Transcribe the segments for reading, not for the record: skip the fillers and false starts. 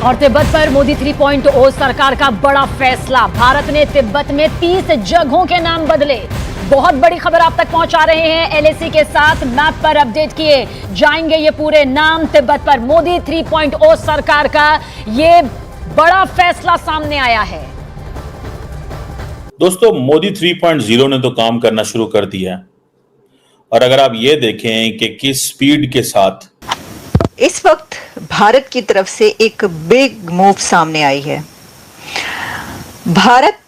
और तिब्बत पर मोदी 3.0 सरकार का बड़ा फैसला। भारत ने तिब्बत में 30 जगहों के नाम बदले। बहुत बड़ी खबर आप तक पहुंचा रहे हैं एलएसी के साथ। मैप पर अपडेट किए जाएंगे ये पूरे नाम। तिब्बत पर मोदी 3.0 सरकार का ये बड़ा फैसला सामने आया है। दोस्तों, मोदी 3.0 ने तो काम करना शुरू कर दिया है। और अगर आप ये देखें कि किस स्पीड के साथ इस वक्त भारत की तरफ से एक बिग मूव सामने आई है। भारत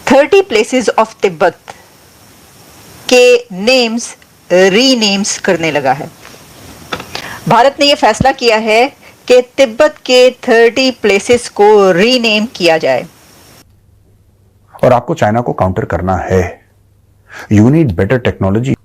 30 प्लेसेस ऑफ तिब्बत के नेम्स रीनेम्स करने लगा है। भारत ने यह फैसला किया है कि तिब्बत के 30 प्लेसेस को रीनेम किया जाए। और आपको चाइना को काउंटर करना है। You need better technology.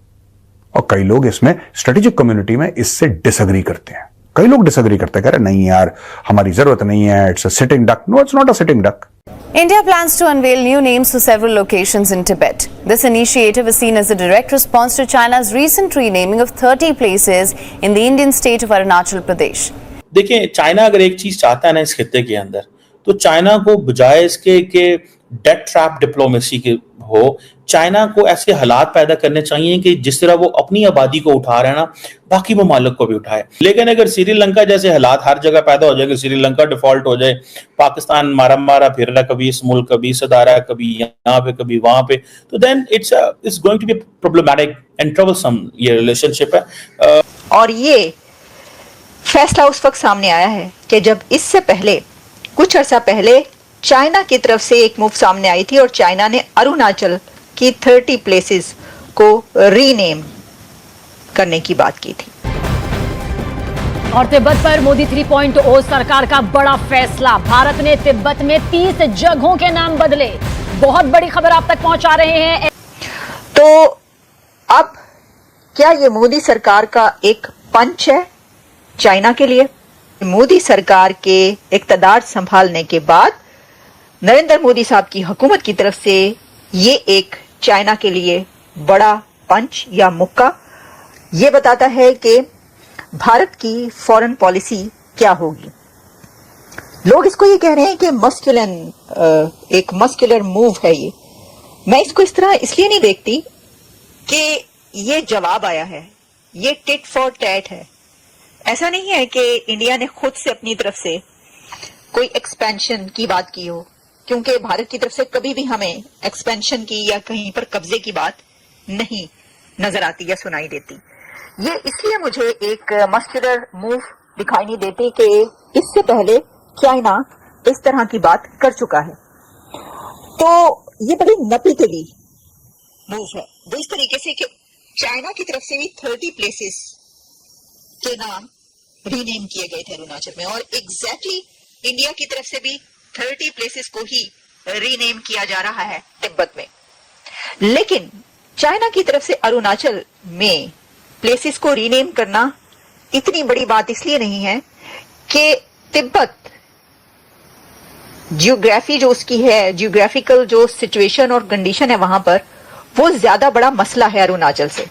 और कई लोग इसमें स्ट्रेटेजिक कम्युनिटी में इससे डिसएग्री करते हैं। कई लोग डिसएग्री करते हैं, कह रहे नहीं यार हमारी जरूरत नहीं है, it's a sitting duck. No, it's not a sitting duck. India plans to unveil new names for several locations in Tibet. This initiative is seen as a direct response to China's recent renaming of 30 places in the Indian state of Arunachal Pradesh. देखिए, China अगर एक चीज चाहता है ना इस खित्ते के अंदर, तो चाइना को बजाय इसके कि डेट ट्रैप डिप्लोमेसी के हो, चाइना को ऐसे हालात पैदा करने चाहिए कि जिस तरह वो अपनी आबादी को उठा रहे हैं ना, बाकी ममालिक को भी उठाए। लेकिन अगर श्रीलंका जैसे हालात हर जगह पैदा हो जाएंगे, श्रीलंका डिफॉल्ट हो जाए, पाकिस्तान मारा मारा फिर रहा, कभी इस मुल्क कभी इस अदारा, कभी यहाँ पे कभी वहां पे, तो then it's going to be problematic and troublesome ये रिलेशनशिप है। और ये फैसला उस वक्त सामने आया है कि जब इससे पहले कुछ अर्सा पहले चाइना की तरफ से एक मूव सामने आई थी और चाइना ने अरुणाचल की 30 प्लेसेस को रीनेम करने की बात की थी। और तिब्बत पर मोदी 3.0 सरकार का बड़ा फैसला। भारत ने तिब्बत में 30 जगहों के नाम बदले। बहुत बड़ी खबर आप तक पहुंचा रहे हैं। तो अब क्या ये मोदी सरकार का एक पंच है चाइना के लिए? मोदी सरकार के इक़्तिदार संभालने के बाद नरेंद्र मोदी साहब की हुकूमत की तरफ से ये एक चाइना के लिए बड़ा पंच या मुक्का ये बताता है कि भारत की फॉरेन पॉलिसी क्या होगी। लोग इसको ये कह रहे हैं कि एक मस्कुलर मूव है ये। मैं इसको इस तरह इसलिए नहीं देखती कि ये जवाब आया है, ये टिट फॉर टैट है। ऐसा नहीं है कि इंडिया ने खुद से अपनी तरफ से कोई एक्सपेंशन की बात की हो, क्योंकि भारत की तरफ से कभी भी हमें एक्सपेंशन की या कहीं पर कब्जे की बात नहीं नजर आती या सुनाई देती। ये इसलिए मुझे एक मस्कुलर मूव दिखाई नहीं देती कि इससे पहले चाइना इस तरह की बात कर चुका है। तो ये बड़ी नपीतली मूव है वो इस तरीके से कि चाइना की तरफ से भी 30 प्लेसेस के नाम रीनेम किए गए थे अरुणाचल में, और एग्जैक्टली इंडिया की तरफ से भी 30 प्लेसेस को ही रीनेम किया जा रहा है तिब्बत में। लेकिन चाइना की तरफ से अरुणाचल में प्लेसेस को रीनेम करना इतनी बड़ी बात इसलिए नहीं है कि तिब्बत जियोग्राफी जो उसकी है, जियोग्राफिकल जो सिचुएशन और कंडीशन है वहां पर, वो ज्यादा बड़ा मसला है अरुणाचल से।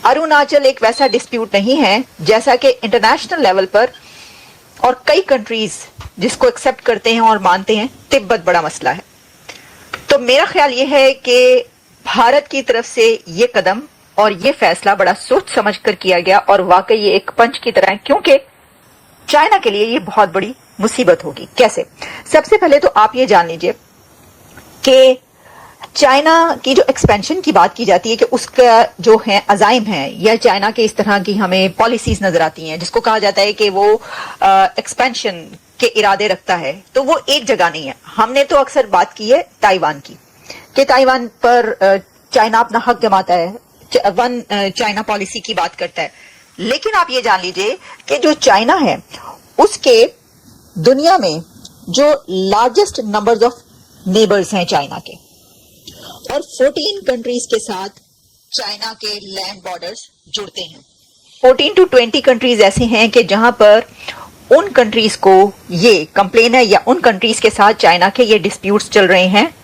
अरुणाचल एक वैसा डिस्प्यूट नहीं है जैसा कि इंटरनेशनल लेवल पर और कई कंट्रीज जिसको एक्सेप्ट करते हैं और मानते हैं तिब्बत बड़ा मसला है। तो मेरा ख्याल यह है कि भारत की तरफ से ये कदम और ये फैसला बड़ा सोच समझ कर किया गया और वाकई ये एक पंच की तरह है, क्योंकि चाइना के लिए ये बहुत बड़ी मुसीबत होगी। कैसे? सबसे पहले तो आप ये जान लीजिए कि चाइना की जो एक्सपेंशन की बात की जाती है कि उसका जो है अजाइम है, या चाइना के इस तरह की हमें पॉलिसीज नजर आती हैं जिसको कहा जाता है कि वो एक्सपेंशन के इरादे रखता है, तो वो एक जगह नहीं है। हमने तो अक्सर बात की है ताइवान की कि ताइवान पर चाइना अपना हक जमाता है, वन चाइना पॉलिसी की बात करता है। लेकिन आप ये जान लीजिए कि जो चाइना है उसके दुनिया में जो लार्जेस्ट नंबर्स ऑफ नेबर्स हैं चाइना के, और 14 कंट्रीज के साथ चाइना के लैंड बॉर्डर्स जुड़ते हैं। 14 to 20 कंट्रीज ऐसे हैं कि जहां पर उन कंट्रीज को ये कंप्लेन है या उन कंट्रीज के साथ चाइना के ये डिस्प्यूट्स चल रहे हैं,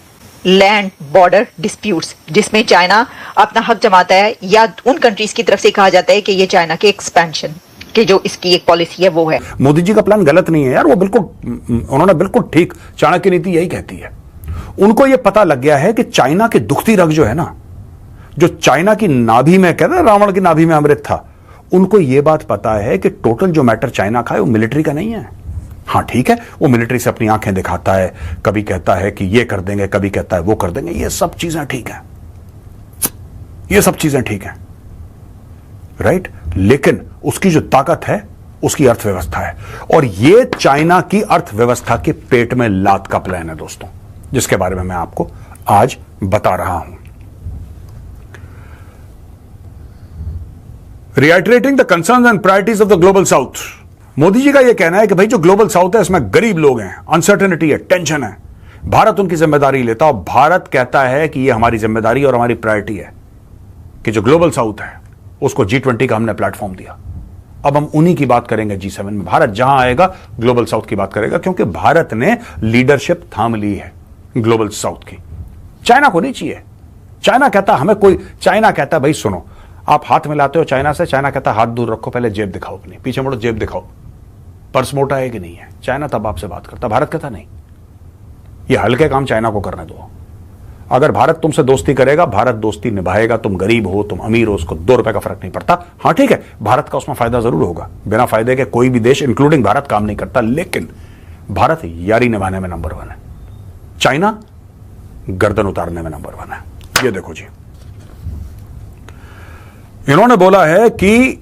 लैंड बॉर्डर डिस्प्यूट्स, जिसमें चाइना अपना हक जमाता है या उन कंट्रीज की तरफ से कहा जाता है कि ये चाइना के एक्सपेंशन कि जो इसकी एक पॉलिसी है वो है। मोदी जी का प्लान गलत नहीं है यार, वो बिल्कुल उन्होंने बिल्कुल ठीक, चाणक्य नीति यही कहती है। उनको यह पता लग गया है कि चाइना की दुखती रग जो है ना, जो चाइना की नाभि में, कहते हैं रावण की नाभि में अमृत था, उनको यह बात पता है कि टोटल जो मैटर चाइना का है वो मिलिट्री का नहीं है। हां ठीक है, वो मिलिट्री से अपनी आंखें दिखाता है, कभी कहता है कि ये कर देंगे, कभी कहता है वो कर देंगे, ये सब चीजें ठीक है, ये सब चीजें ठीक है, राइट। लेकिन उसकी जो ताकत है उसकी अर्थव्यवस्था है, और ये चाइना की अर्थव्यवस्था के पेट में लात का प्लान है दोस्तों, जिसके बारे में मैं आपको आज बता रहा हूं। Reiterating the concerns and priorities of the global south, Modi ji का यह कहना है कि भाई जो ग्लोबल साउथ है इसमें गरीब लोग हैं, अनसर्टेनिटी है, टेंशन है, भारत उनकी जिम्मेदारी लेता, और भारत कहता है कि यह हमारी जिम्मेदारी और हमारी प्रायोरिटी है कि जो ग्लोबल साउथ है उसको G20 का हमने प्लेटफॉर्म दिया। अब हम उन्हीं की बात करेंगे G7 में। भारत जहां आएगा ग्लोबल साउथ की बात करेगा, क्योंकि भारत ने लीडरशिप थाम ली है ग्लोबल साउथ की। चाइना को नहीं चाहिए। चाइना कहता हमें कोई, चाइना कहता भाई सुनो, आप हाथ मिलाते हो चाइना से, चाइना कहता हाथ दूर रखो, पहले जेब दिखाओ अपनी, पीछे मुड़ो जेब दिखाओ, पर्स मोटा है कि नहीं है। चाइना तब आपसे बात करता, भारत कहता नहीं, ये हल्के काम चाइना को करने दो। अगर भारत तुमसे दोस्ती करेगा, भारत दोस्ती निभाएगा, तुम गरीब हो तुम अमीर हो, उसको 2 रुपए का फर्क नहीं पड़ता। हां ठीक है, भारत का उसमें फायदा जरूर होगा, बिना फायदे के कोई भी देश इंक्लूडिंग भारत काम नहीं करता, लेकिन भारत यारी निभाने में नंबर 1 है, चाइना गर्दन उतारने में नंबर 1 है। ये देखो जी, इन्होंने बोला है कि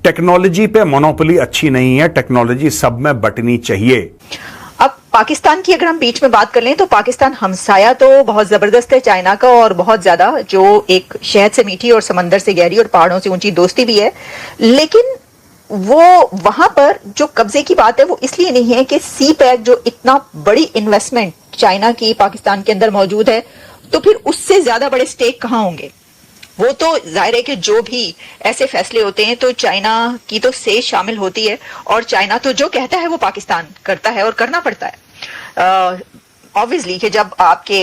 टेक्नोलॉजी पे मोनोपोली अच्छी नहीं है, टेक्नोलॉजी सब में बंटनी चाहिए। अब पाकिस्तान की अगर हम बीच में बात कर लें तो पाकिस्तान हमसाया तो बहुत जबरदस्त है चाइना का, और बहुत ज्यादा, जो एक शहद से मीठी और समंदर से गहरी और पहाड़ों से ऊंची दोस्ती भी है। लेकिन वो वहां पर जो कब्जे की बात है वो इसलिए नहीं है कि सी पैक जो इतना बड़ी इन्वेस्टमेंट चाइना की पाकिस्तान के अंदर मौजूद है, तो फिर उससे ज्यादा बड़े स्टेक कहां होंगे। वो तो जाहिर है कि जो भी ऐसे फैसले होते हैं तो चाइना की तो से शामिल होती है, और चाइना तो जो कहता है वो पाकिस्तान करता है और करना पड़ता है। ऑब्वियसली कि जब आपके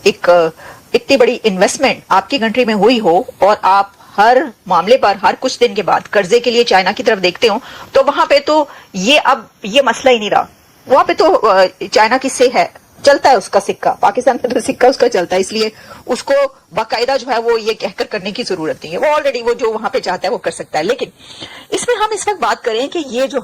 एक इतनी बड़ी इन्वेस्टमेंट आपकी कंट्री में हुई हो और आप हर मामले पर हर कुछ दिन के बाद कर्जे के लिए चाइना की तरफ देखते हो, तो वहां पे तो ये अब ये मसला ही नहीं रहा। वहां पे तो चाइना की से है, चलता है उसका सिक्का, पाकिस्तान में तो सिक्का उसका चलता है, इसलिए उसको बाकायदा जो है वो ये कहकर करने की जरूरत नहीं है, वो ऑलरेडी वो जो वहां पे चाहता है वो कर सकता है। लेकिन इसमें हम इस वक्त बात करें कि ये जो